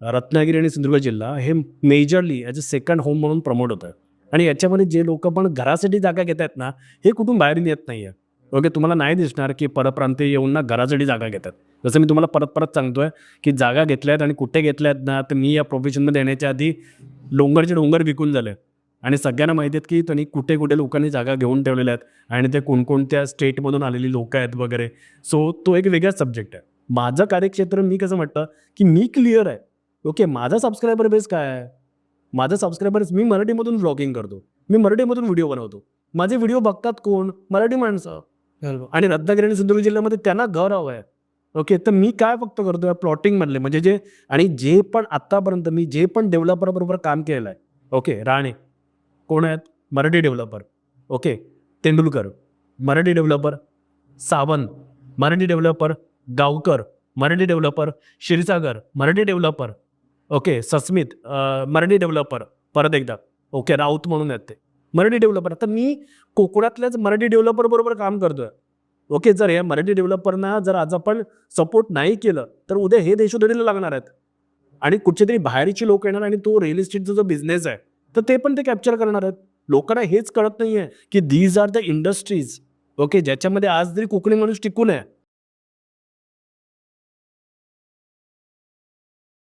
रत्नागिरी आणि सिंधुदुर्ग जिल्हा हे majorly as a second home म्हणून प्रमोट होतं आणि याच्यामध्ये जे लोकं पण घरासाठी जागा घेत आहेत ना, हे कुठून बाहेरून येत नाही आहे. ओके, तुम्हाला नाही दिसणार की परप्रांतीय येऊन ना घरासाठी जागा घेतात. जसं मी तुम्हाला परत सांगतोय की जागा घेतल्यात आणि कुठे घेतल्यात ना, तर मी या प्रोफेशनमध्ये येण्याच्या आधी डोंगरचे डोंगर विकून झाले आणि सगळ्यांना माहिती आहेत की त्यांनी कुठे-कुठे लोकांनी जागा घेऊन ठेवलेल्या आहेत आणि ते कोणकोणत्या स्टेटमधून आलेली लोकं आहेत वगैरे. सो तो एक वेगळाच सब्जेक्ट आहे. माझं कार्यक्षेत्र मी कसं म्हटलं की मी क्लिअर आहे. ओके, माझा सबस्क्रायबर बेस काय आहे? माझा सबस्क्रायबर्स मी मराठीमधून व्लॉगिंग करतो. मी मराठीमधून व्हिडिओ बनवतो. माझे व्हिडिओ बघतात कोण? मराठी माणसं. आणि रत्नागिरी आणि सिंधुदुर्ग जिल्ह्यामध्ये त्यांना घर हवं आहे. ओके, तर मी काय फक्त करतोय प्लॉटिंगमधले म्हणजे जे पण आत्तापर्यंत मी जे पण डेव्हलपरबरोबर काम केलेलं आहे. ओके, राणे कोण आहेत? Marathi developer. Okay, Tendulkar Marathi developer, Sawant Marathi developer, Gaonkar Marathi developer, Kshirsagar Marathi developer. Okay, Sasmit Marathi developer परत एकदा. ओके, राऊत म्हणून आहेत ते. मराठी डेव्हलपर. आता मी कोकणातल्याच मराठी डेव्हलपर बरोबर काम करतोय. ओके, जर या मराठी डेव्हलपरना जर आज आपण सपोर्ट नाही केलं, तर उद्या हे देशोधडीला लागणार आहेत. आणि कुठचेतरी बाहेरची लोक येणार आणि तो रिअल इस्टेटचा जो बिझनेस आहे, तर ते पण ते कॅप्चर करणार आहेत. लोकांना हेच कळत नाहीये, की these are the industries okay, ज्याच्यामध्ये आज जरी कोकणी माणूस टिकून आहे,